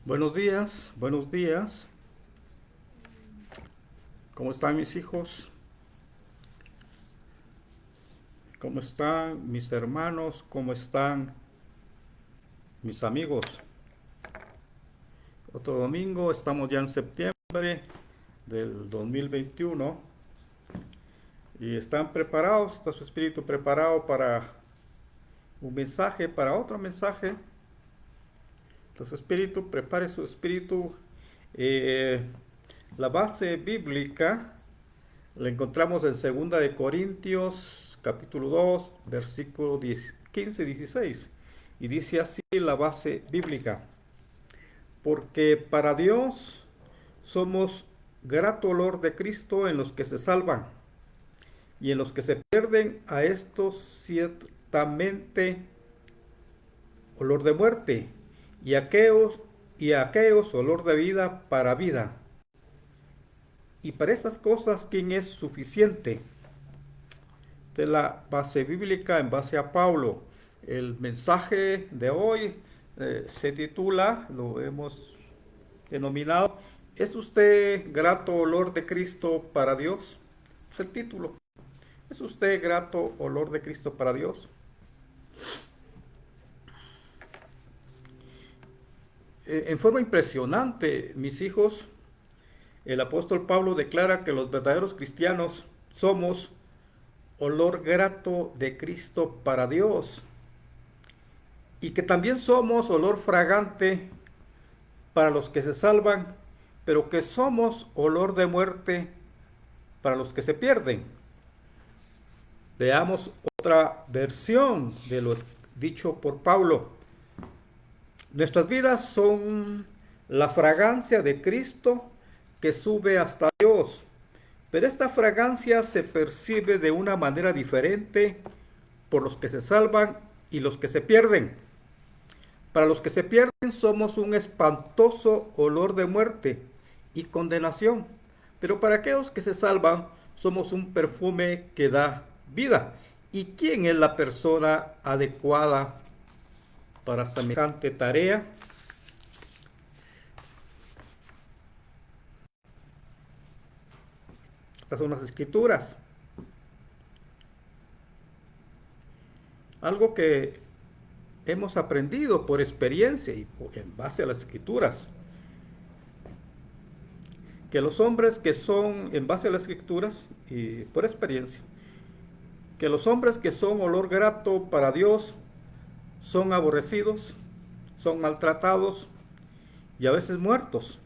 Buenos días, buenos días. ¿Cómo están mis hijos? ¿Cómo están mis hermanos? ¿Cómo están mis amigos? Otro domingo, estamos ya en septiembre del 2021 y están preparados, está su espíritu preparado para un mensaje, para otro mensaje. Entonces, espíritu, prepare su espíritu. Eh, la base bíblica la encontramos en 2 de Corintios, capítulo 2, versículo 15-16. Y dice así la base bíblica. Porque para Dios somos grato olor de Cristo en los que se salvan, y en los que se pierden a estos ciertamente olor de muerte, y a aquellos olor de vida para vida. Y para estas cosas, ¿quién es suficiente? De la base bíblica en base a Pablo. El mensaje de hoy se titula, lo hemos denominado, ¿es usted grato olor de Cristo para Dios? Es el título. ¿Es usted grato olor de Cristo para Dios? En forma impresionante, mis hijos, el apóstol Pablo declara que los verdaderos cristianos somos olor grato de Cristo para Dios, y que también somos olor fragante para los que se salvan, pero que somos olor de muerte para los que se pierden. Veamos otra versión de lo dicho por Pablo. Nuestras vidas son la fragancia de Cristo que sube hasta Dios, pero esta fragancia se percibe de una manera diferente por los que se salvan y los que se pierden. Para los que se pierden somos un espantoso olor de muerte y condenación, pero para aquellos que se salvan somos un perfume que da vida. ¿Y quién es la persona adecuada para semejante tarea? Estas son las escrituras. Algo que hemos aprendido por experiencia y en base a las escrituras. Que los hombres que son, en base a las escrituras y por experiencia, que los hombres que son olor grato para Dios son aborrecidos, son maltratados y a veces muertos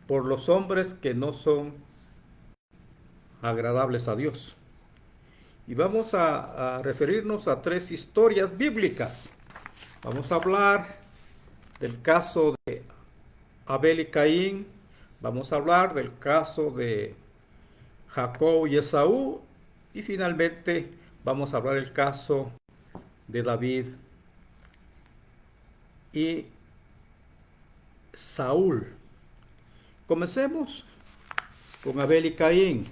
por los hombres que no son agradables a Dios. Y vamos a referirnos a tres historias bíblicas. Vamos a hablar del caso de Abel y Caín, vamos a hablar del caso de Jacob y Esaú, y finalmente vamos a hablar del caso de David y Saúl. Comencemos con Abel y Caín.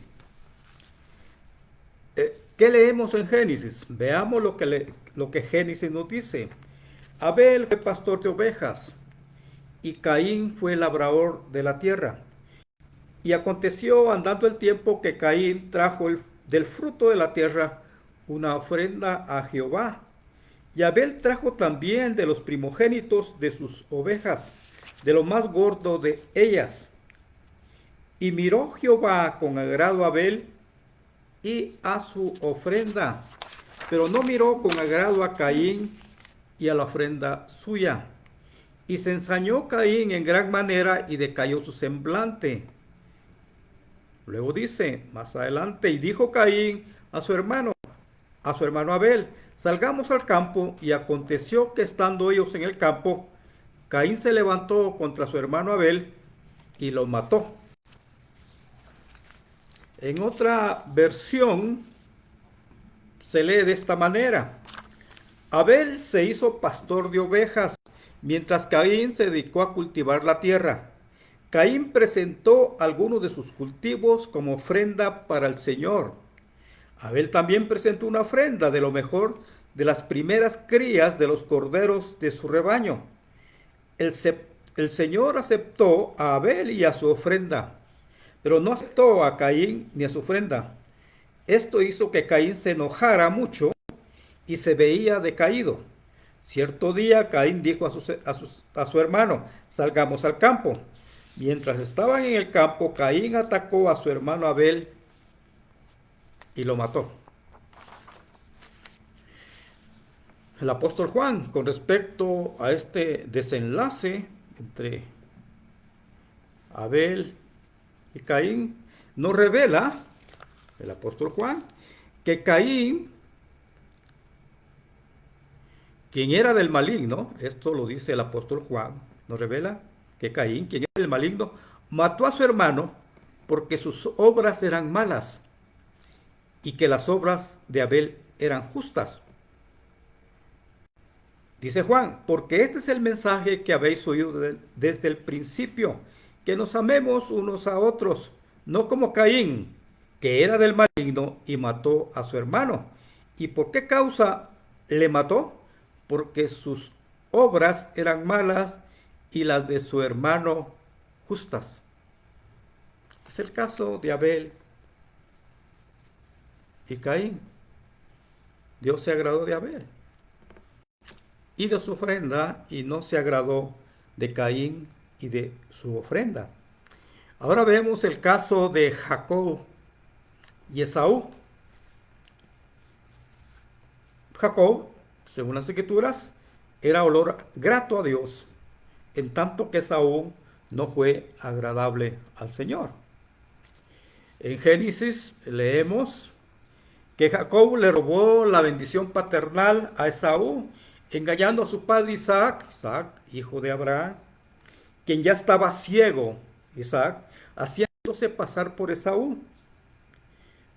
¿Qué leemos en Génesis? Veamos lo que Génesis nos dice. Abel fue pastor de ovejas y Caín fue labrador de la tierra. Y aconteció andando el tiempo que Caín trajo del fruto de la tierra una ofrenda a Jehová. Y Abel trajo también de los primogénitos de sus ovejas, de lo más gordo de ellas. Y miró Jehová con agrado a Abel y a su ofrenda, pero no miró con agrado a Caín y a la ofrenda suya. Y se ensañó Caín en gran manera y decayó su semblante. Luego dice, más adelante, y dijo Caín a su hermano Abel, salgamos al campo, y aconteció que estando ellos en el campo, Caín se levantó contra su hermano Abel y lo mató. En otra versión se lee de esta manera, Abel se hizo pastor de ovejas, mientras Caín se dedicó a cultivar la tierra. Caín presentó algunos de sus cultivos como ofrenda para el Señor. Abel también presentó una ofrenda de lo mejor de las primeras crías de los corderos de su rebaño. El, el Señor aceptó a Abel y a su ofrenda, pero no aceptó a Caín ni a su ofrenda. Esto hizo que Caín se enojara mucho y se veía decaído. Cierto día Caín dijo a su hermano, salgamos al campo. Mientras estaban en el campo, Caín atacó a su hermano Abel y lo mató. El apóstol Juan, con respecto a este desenlace entre Abel y Caín, nos revela, el apóstol Juan, que Caín, quien era del maligno, esto lo dice el apóstol Juan, nos revela que Caín, quien era del maligno, mató a su hermano porque sus obras eran malas y que las obras de Abel eran justas. Dice Juan, porque este es el mensaje que habéis oído desde el principio, que nos amemos unos a otros, no como Caín, que era del maligno y mató a su hermano. ¿Y por qué causa le mató? Porque sus obras eran malas y las de su hermano justas. Es el caso de Abel y Caín. Dios se agradó de Abel y de su ofrenda, y no se agradó de Caín y de su ofrenda. Ahora vemos el caso de Jacob y Esaú. Jacob, según las escrituras, era olor grato a Dios, en tanto que Esaú no fue agradable al Señor. En Génesis leemos que Jacob le robó la bendición paternal a Esaú, engañando a su padre Isaac, hijo de Abraham, quien ya estaba ciego, Isaac, haciéndose pasar por Esaú.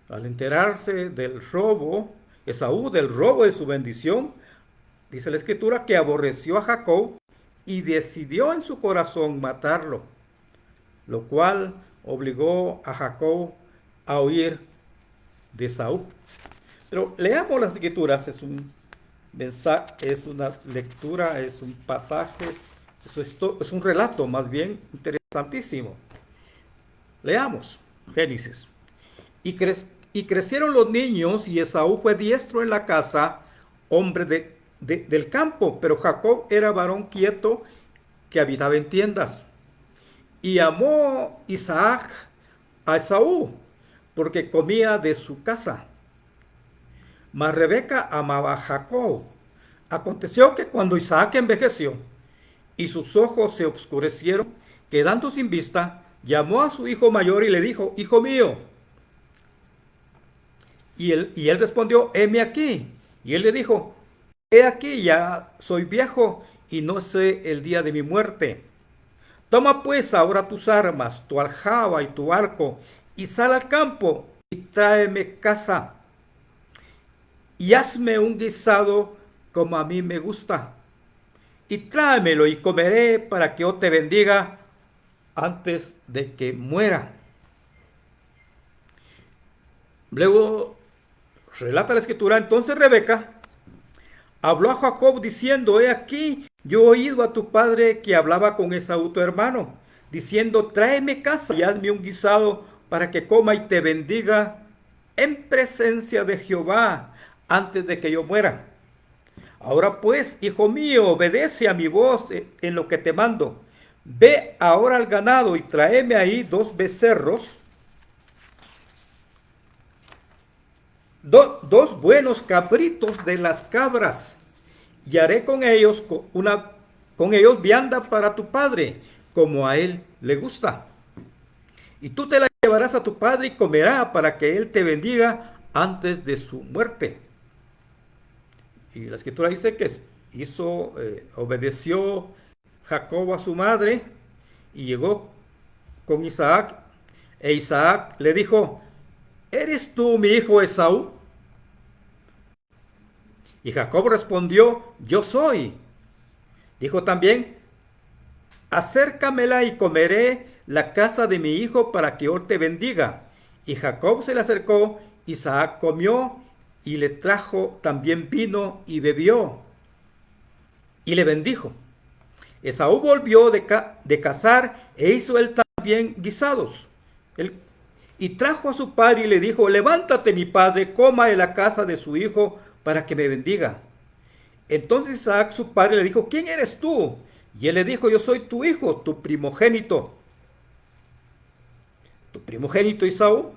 Al enterarse del robo, Esaú, del robo de su bendición, dice la escritura que aborreció a Jacob y decidió en su corazón matarlo, lo cual obligó a Jacob a huir de Esaú. Pero leamos las escrituras, es una lectura, es un pasaje, es un relato más bien interesantísimo. Leamos Génesis. Y crecieron los niños, y Esaú fue diestro en la casa, hombre del campo, pero Jacob era varón quieto que habitaba en tiendas. Y amó Isaac a Esaú, porque comía de su casa. Mas Rebeca amaba a Jacob. Aconteció que cuando Isaac envejeció y sus ojos se oscurecieron, quedando sin vista, llamó a su hijo mayor y le dijo, hijo mío. Y él respondió, heme aquí. Y él le dijo, he aquí, ya soy viejo y no sé el día de mi muerte. Toma pues ahora tus armas, tu aljaba y tu arco, y sal al campo y tráeme caza. Y hazme un guisado como a mí me gusta. Y tráemelo y comeré para que yo te bendiga antes de que muera. Luego relata la escritura, entonces Rebeca habló a Jacob diciendo, he aquí, yo he oído a tu padre que hablaba con Esaú tu hermano, diciendo, tráeme caza y hazme un guisado para que coma y te bendiga en presencia de Jehová antes de que yo muera. Ahora pues, hijo mío, obedece a mi voz en lo que te mando. Ve ahora al ganado y tráeme ahí 2 becerros, dos buenos cabritos de las cabras, y haré con ellos vianda para tu padre, como a él le gusta. Y tú te la llevarás a tu padre y comerá para que él te bendiga antes de su muerte. Y la escritura dice que obedeció Jacob a su madre y llegó con Isaac. E Isaac le dijo, ¿eres tú mi hijo Esaú? Y Jacob respondió, yo soy. Dijo también, acércamela y comeré la casa de mi hijo para que él te bendiga. Y Jacob se le acercó, Isaac comió y le trajo también vino y bebió. Y le bendijo. Esaú volvió de cazar e hizo él también guisados. Y trajo a su padre y le dijo, levántate mi padre, coma en la casa de su hijo para que me bendiga. Entonces Isaac su padre le dijo, ¿quién eres tú? Y él le dijo, yo soy tu hijo, tu primogénito Esaú.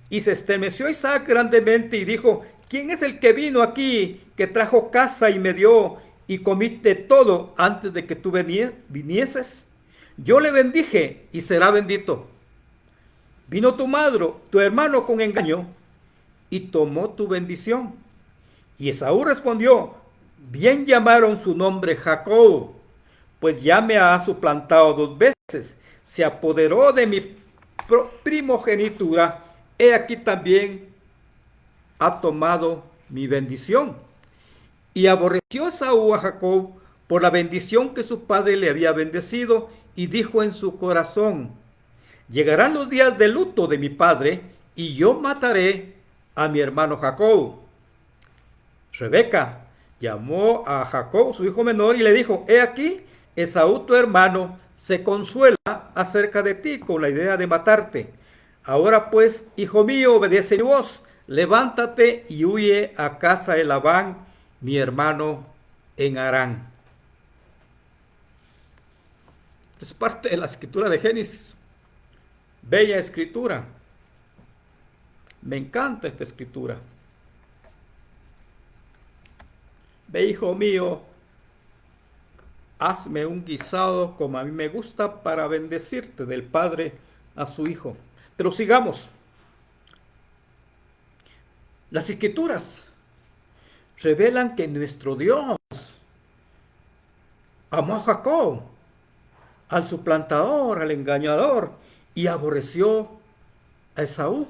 Y se estremeció Isaac grandemente y dijo, ¿quién es el que vino aquí, que trajo casa y me dio y comí de todo antes de que tú vinieses? Yo le bendije y será bendito. Vino tu hermano con engaño y tomó tu bendición. Y Esaú respondió, bien llamaron su nombre Jacob, pues ya me ha suplantado 2 veces, se apoderó de mi primogenitura, he aquí también ha tomado mi bendición. Y aborreció Esaú a Jacob por la bendición que su padre le había bendecido, y dijo en su corazón, llegarán los días de luto de mi padre, y yo mataré a mi hermano Jacob. Rebeca llamó a Jacob, su hijo menor, y le dijo, he aquí, Esaú tu hermano se consuela acerca de ti con la idea de matarte. Ahora pues, hijo mío, obedece mi voz, levántate y huye a casa de Labán, mi hermano, en Harán. Es parte de la escritura de Génesis. Bella escritura. Me encanta esta escritura. Ve, hijo mío, hazme un guisado como a mí me gusta para bendecirte, del padre a su hijo. Pero sigamos. Las escrituras revelan que nuestro Dios amó a Jacob, al suplantador, al engañador, y aborreció a Esaú.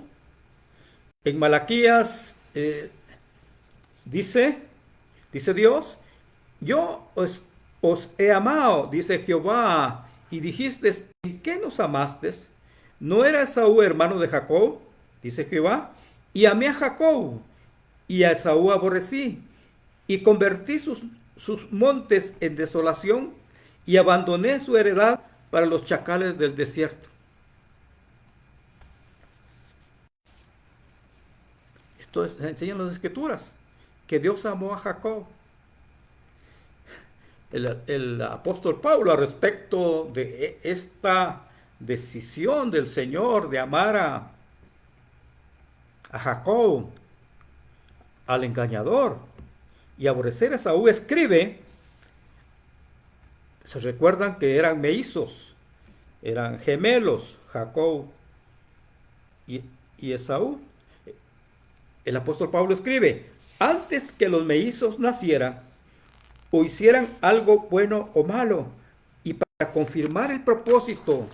En Malaquías dice Dios, yo os he amado, dice Jehová, y dijiste, ¿en qué nos amaste? ¿No era Esaú hermano de Jacob? Dice Jehová, y amé a Jacob, y a Esaú aborrecí, y convertí sus montes en desolación, y abandoné su heredad para los chacales del desierto. Esto enseñan las escrituras, que Dios amó a Jacob. El apóstol Pablo, al respecto de esta decisión del Señor de amar a Jacob, al engañador, y aborrecer a Esaú, escribe, se recuerdan que eran mellizos, eran gemelos, Jacob y Esaú. El apóstol Pablo escribe, antes que los mellizos nacieran o hicieran algo bueno o malo, y para confirmar el propósito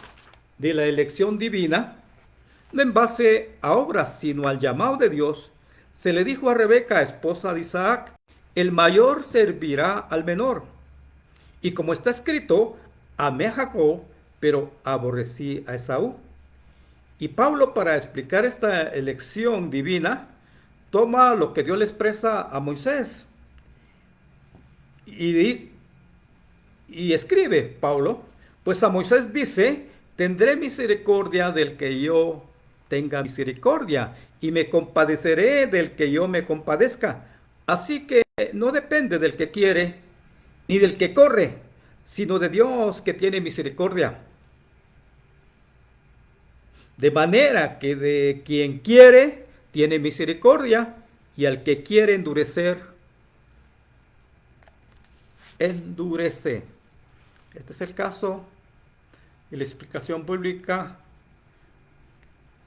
de la elección divina, no en base a obras, sino al llamado de Dios, se le dijo a Rebeca, esposa de Isaac, el mayor servirá al menor. Y como está escrito, amé a Jacob, pero aborrecí a Esaú. Y Pablo, para explicar esta elección divina, toma lo que Dios le expresa a Moisés. Y escribe Pablo, pues a Moisés dice, tendré misericordia del que yo tenga misericordia, y me compadeceré del que yo me compadezca. Así que no depende del que quiere, ni del que corre, sino de Dios que tiene misericordia. De manera que de quien quiere, tiene misericordia, y al que quiere endurecer, endurece. Este es el caso y la explicación bíblica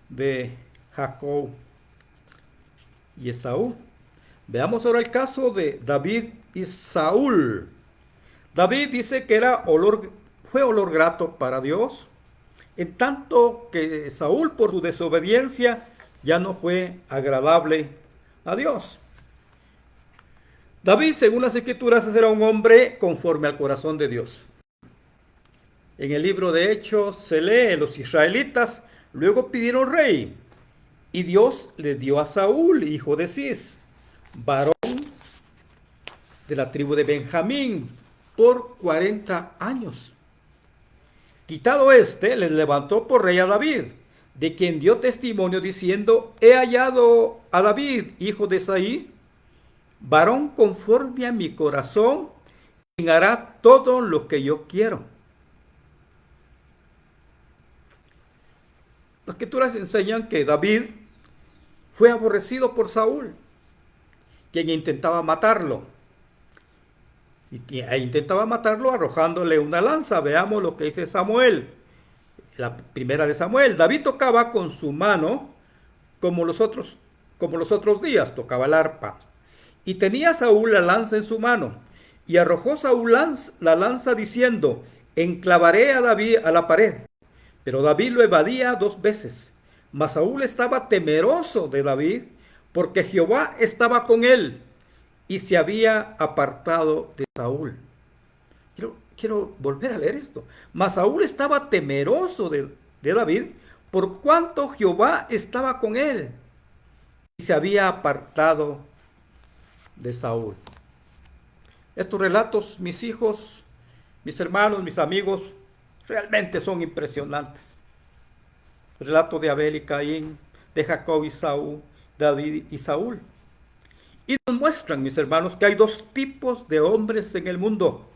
de Jacob y Esaú. Veamos ahora el caso de David y Saúl. David dice que fue olor grato para Dios, en tanto que Saúl, por su desobediencia, ya no fue agradable a Dios. David, según las escrituras, era un hombre conforme al corazón de Dios. En el libro de Hechos se lee, los israelitas luego pidieron rey, y Dios le dio a Saúl, hijo de Cis, varón de la tribu de Benjamín, por 40 años. Quitado éste, les levantó por rey a David, de quien dio testimonio diciendo: he hallado a David, hijo de Isaí, varón conforme a mi corazón, quien hará todo lo que yo quiero. Las escrituras enseñan que David fue aborrecido por Saúl, quien intentaba matarlo. E intentaba matarlo arrojándole una lanza. Veamos lo que dice Samuel, la primera de Samuel. David tocaba con su mano como los otros días, tocaba el arpa. Y tenía Saúl la lanza en su mano. Y arrojó Saúl la lanza diciendo: enclavaré a David a la pared. Pero David lo evadía 2 veces. Mas Saúl estaba temeroso de David, porque Jehová estaba con él y se había apartado de Saúl. Quiero volver a leer esto. Mas Saúl estaba temeroso de David, por cuanto Jehová estaba con él y se había apartado de Saúl. Estos relatos, mis hijos, mis hermanos, mis amigos, realmente son impresionantes. El relato de Abel y Caín, de Jacob y Saúl, David y Saúl. Y nos muestran, mis hermanos, que hay 2 tipos de hombres en el mundo.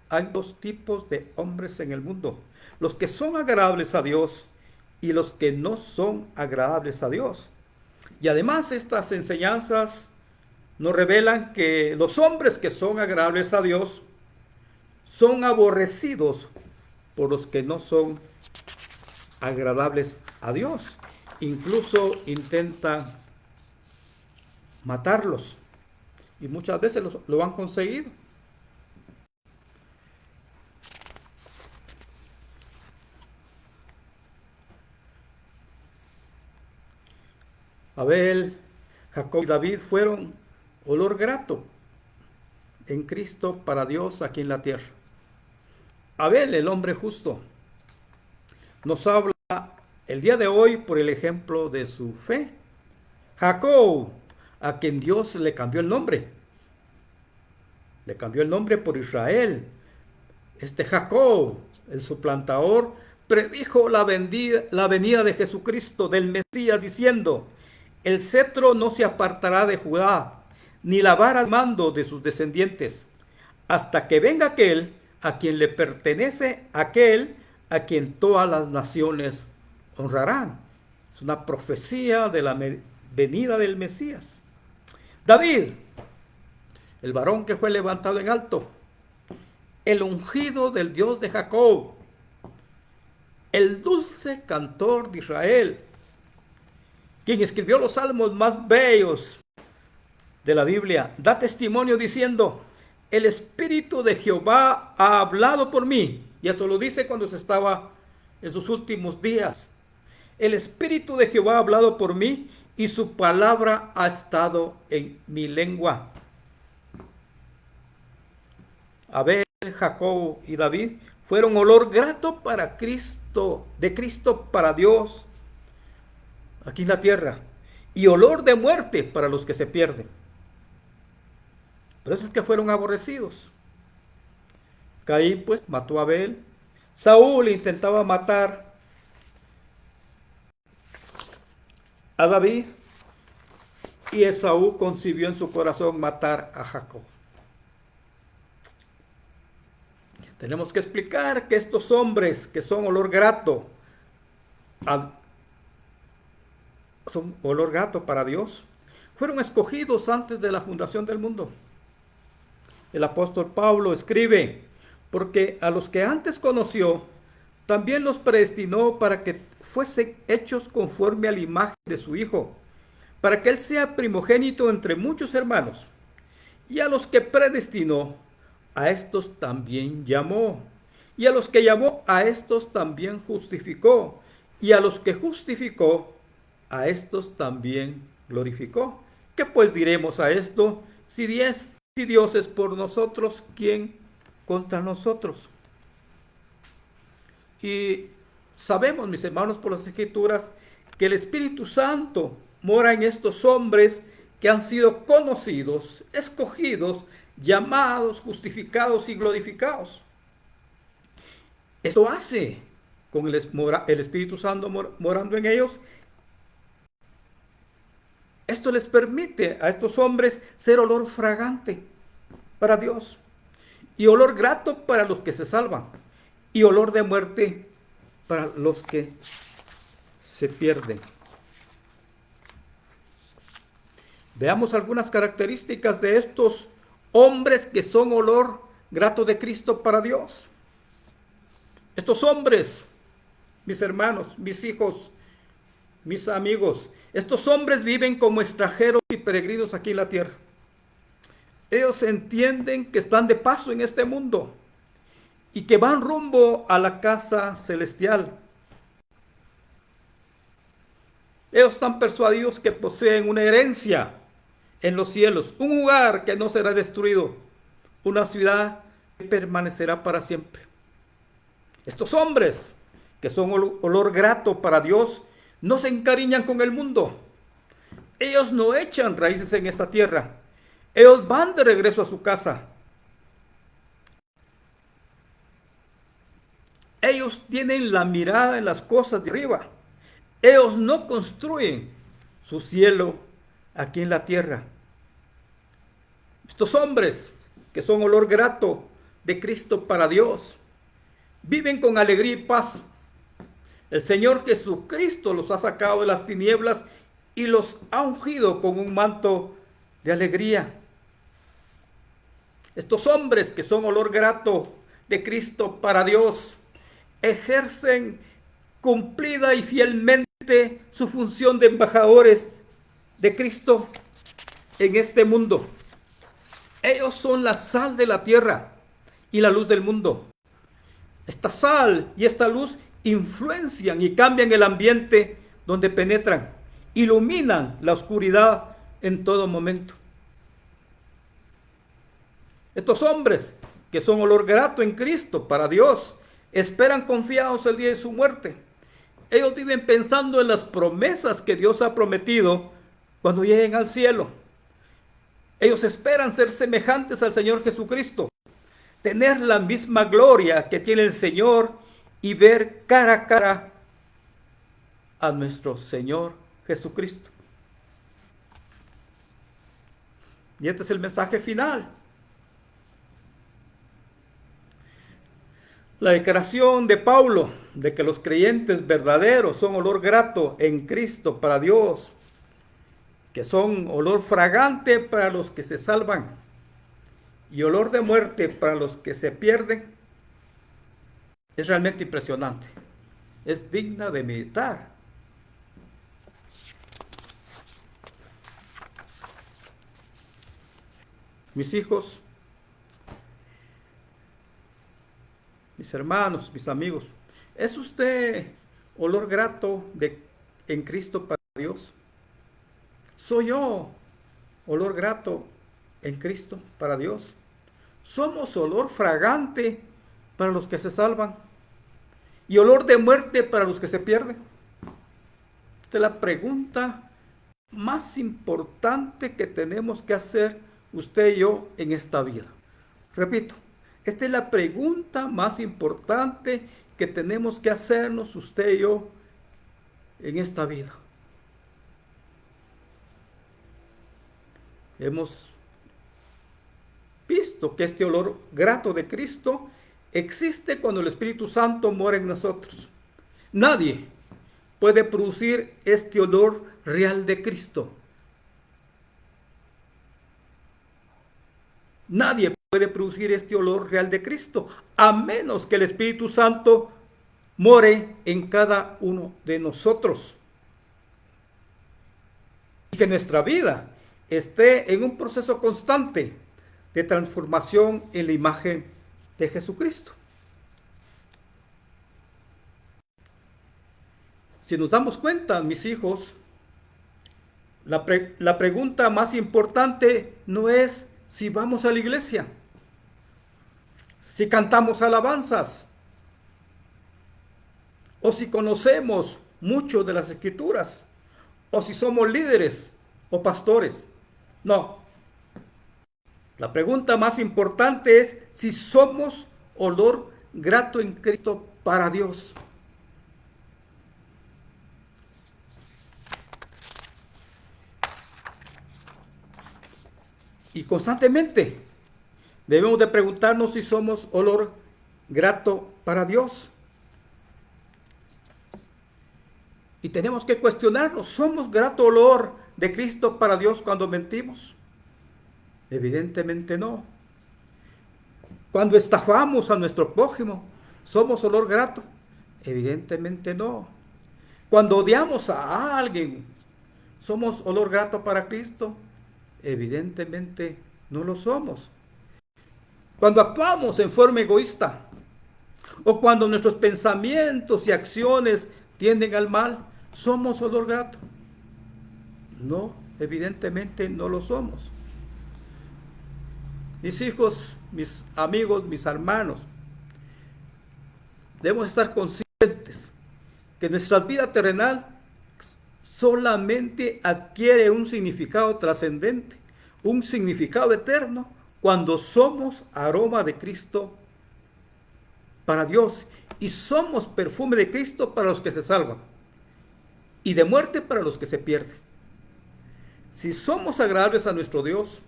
Hay 2 tipos de hombres en el mundo. Los que son agradables a Dios y los que no son agradables a Dios. Y además estas enseñanzas nos revelan que los hombres que son agradables a Dios son aborrecidos por los que no son agradables a Dios. Incluso intentan matarlos. Y muchas veces lo han conseguido. Abel, Jacob y David fueron olor grato en Cristo para Dios aquí en la tierra. Abel, el hombre justo, nos habla el día de hoy por el ejemplo de su fe. Jacob, a quien Dios le cambió el nombre. Le cambió el nombre por Israel. Este Jacob, el suplantador, predijo la venida de Jesucristo, del Mesías, diciendo: el cetro no se apartará de Judá, ni la vara al mando de sus descendientes, hasta que venga aquel a quien le pertenece, aquel a quien todas las naciones honrarán. Es una profecía de la venida del Mesías. David, el varón que fue levantado en alto, el ungido del Dios de Jacob, el dulce cantor de Israel, quien escribió los salmos más bellos de la Biblia, da testimonio diciendo: el Espíritu de Jehová ha hablado por mí. Y esto lo dice cuando se estaba en sus últimos días. El Espíritu de Jehová ha hablado por mí y su palabra ha estado en mi lengua. Abel, Jacob y David fueron olor grato para Cristo, de Cristo para Dios aquí en la tierra, y olor de muerte para los que se pierden. Por eso es que fueron aborrecidos. Caín pues mató a Abel. Saúl intentaba matar a David, y Esaú concibió en su corazón matar a Jacob. Tenemos que explicar que estos hombres que son olor grato para Dios, fueron escogidos antes de la fundación del mundo. El apóstol Pablo escribe: porque a los que antes conoció, también los predestinó para que fuesen hechos conforme a la imagen de su Hijo, para que Él sea primogénito entre muchos hermanos. Y a los que predestinó, a estos también llamó. Y a los que llamó, a estos también justificó. Y a los que justificó, a estos también glorificó. ¿Qué pues diremos a esto? Si Dios es por nosotros, ¿quién contra nosotros? Y sabemos, mis hermanos, por las Escrituras, que el Espíritu Santo mora en estos hombres que han sido conocidos, escogidos, llamados, justificados y glorificados. Eso hace con el Espíritu Santo morando en ellos. Esto les permite a estos hombres ser olor fragante para Dios y olor grato para los que se salvan y olor de muerte para los que se pierden. Veamos algunas características de estos hombres que son olor grato de Cristo para Dios. Estos hombres, mis hermanos, mis hijos, mis amigos, estos hombres viven como extranjeros y peregrinos aquí en la tierra. Ellos entienden que están de paso en este mundo y que van rumbo a la casa celestial. Ellos están persuadidos que poseen una herencia en los cielos, un lugar que no será destruido, una ciudad que permanecerá para siempre. Estos hombres, que son olor grato para Dios, no se encariñan con el mundo. Ellos no echan raíces en esta tierra. Ellos van de regreso a su casa. Ellos tienen la mirada en las cosas de arriba. Ellos no construyen su cielo aquí en la tierra. Estos hombres, que son olor grato de Cristo para Dios, viven con alegría y paz. El Señor Jesucristo los ha sacado de las tinieblas y los ha ungido con un manto de alegría. Estos hombres que son olor grato de Cristo para Dios ejercen cumplida y fielmente su función de embajadores de Cristo en este mundo. Ellos son la sal de la tierra y la luz del mundo. Esta sal y esta luz influencian y cambian el ambiente donde penetran, iluminan la oscuridad en todo momento. Estos hombres, que son olor grato en Cristo para Dios, esperan confiados el día de su muerte. Ellos viven pensando en las promesas que Dios ha prometido cuando lleguen al cielo. Ellos esperan ser semejantes al Señor Jesucristo, tener la misma gloria que tiene el Señor y ver cara a cara a nuestro Señor Jesucristo. Y este es el mensaje final. La declaración de Pablo de que los creyentes verdaderos son olor grato en Cristo para Dios, que son olor fragante para los que se salvan y olor de muerte para los que se pierden, es realmente impresionante. Es digna de meditar. Mis hijos, mis hermanos, mis amigos, ¿es usted olor grato en Cristo para Dios? ¿Soy yo olor grato en Cristo para Dios? ¿Somos olor fragante para los que se salvan y olor de muerte para los que se pierden? Esta es la pregunta más importante que tenemos que hacer usted y yo en esta vida. Repito, esta es la pregunta más importante que tenemos que hacernos usted y yo en esta vida. Hemos visto que este olor grato de Cristo existe cuando el Espíritu Santo mora en nosotros. Nadie puede producir este olor real de Cristo. Nadie puede producir este olor real de Cristo, a menos que el Espíritu Santo more en cada uno de nosotros. Y que nuestra vida esté en un proceso constante de transformación en la imagen de Jesucristo. Si nos damos cuenta, mis hijos, la pregunta más importante no es si vamos a la iglesia, si cantamos alabanzas, o si conocemos mucho de las Escrituras, o si somos líderes o pastores. No. La pregunta más importante es si somos olor grato en Cristo para Dios. Y constantemente debemos de preguntarnos si somos olor grato para Dios. Y tenemos que cuestionarnos, ¿somos grato olor de Cristo para Dios cuando mentimos? Evidentemente no. Cuando estafamos a nuestro prójimo, ¿somos olor grato? Evidentemente no. Cuando odiamos a alguien, ¿somos olor grato para Cristo? Evidentemente no lo somos. Cuando actuamos en forma egoísta o cuando nuestros pensamientos y acciones tienden al mal, ¿somos olor grato? No, evidentemente no lo somos. Mis hijos, mis amigos, mis hermanos, debemos estar conscientes que nuestra vida terrenal solamente adquiere un significado trascendente, un significado eterno, cuando somos aroma de Cristo para Dios y somos perfume de Cristo para los que se salvan y de muerte para los que se pierden. Si somos agradables a nuestro Dios,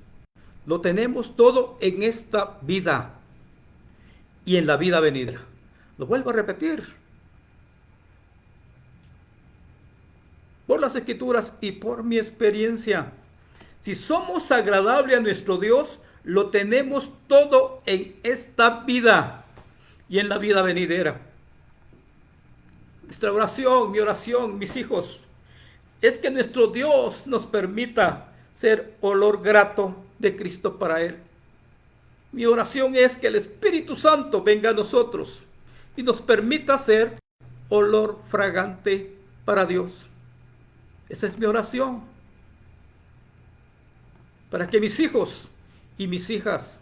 lo tenemos todo en esta vida y en la vida venidera. Lo vuelvo a repetir. Por las Escrituras y por mi experiencia, si somos agradables a nuestro Dios, lo tenemos todo en esta vida y en la vida venidera. Nuestra oración, mi oración, mis hijos, es que nuestro Dios nos permita ser olor grato de Cristo para Él. Mi oración es que el Espíritu Santo venga a nosotros y nos permita ser olor fragante para Dios. Esa es mi oración. Para que mis hijos y mis hijas,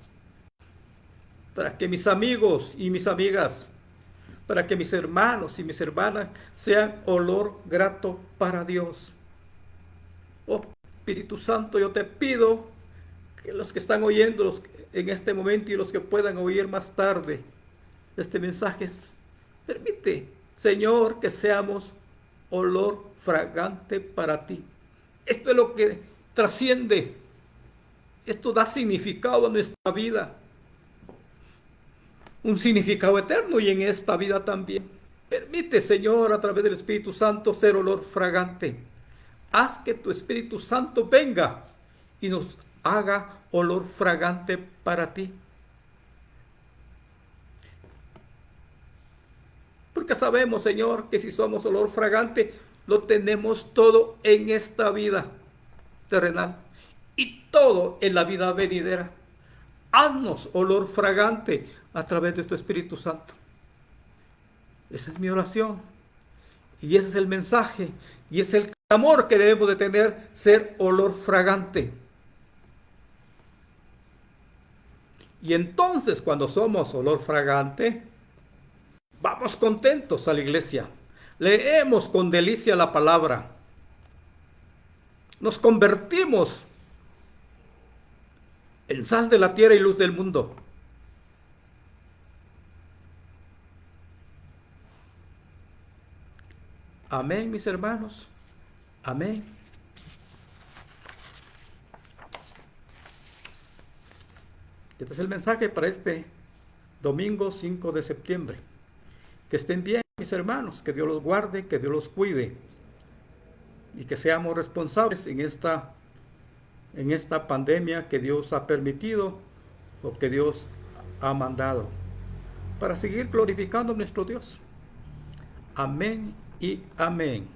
para que mis amigos y mis amigas, para que mis hermanos y mis hermanas sean olor grato para Dios. Oh Espíritu Santo, yo te pido que los que están oyendo en este momento y los que puedan oír más tarde este mensaje, permite, Señor, que seamos olor fragante para ti. Esto es lo que trasciende. Esto da significado a nuestra vida. Un significado eterno y en esta vida también. Permite, Señor, a través del Espíritu Santo ser olor fragante. Haz que tu Espíritu Santo venga y nos haga olor fragante para ti. Porque sabemos, Señor, que si somos olor fragante, lo tenemos todo en esta vida terrenal y todo en la vida venidera. Haznos olor fragante a través de tu Espíritu Santo. Esa es mi oración. Y ese es el mensaje. Y es el clamor que debemos de tener, ser olor fragante. Y entonces, cuando somos olor fragante, vamos contentos a la iglesia. Leemos con delicia la palabra. Nos convertimos en sal de la tierra y luz del mundo. Amén, mis hermanos. Amén. Este es el mensaje para este domingo 5 de septiembre. Que estén bien, mis hermanos, que Dios los guarde, que Dios los cuide y que seamos responsables en esta pandemia que Dios ha permitido o que Dios ha mandado para seguir glorificando a nuestro Dios. Amén y amén.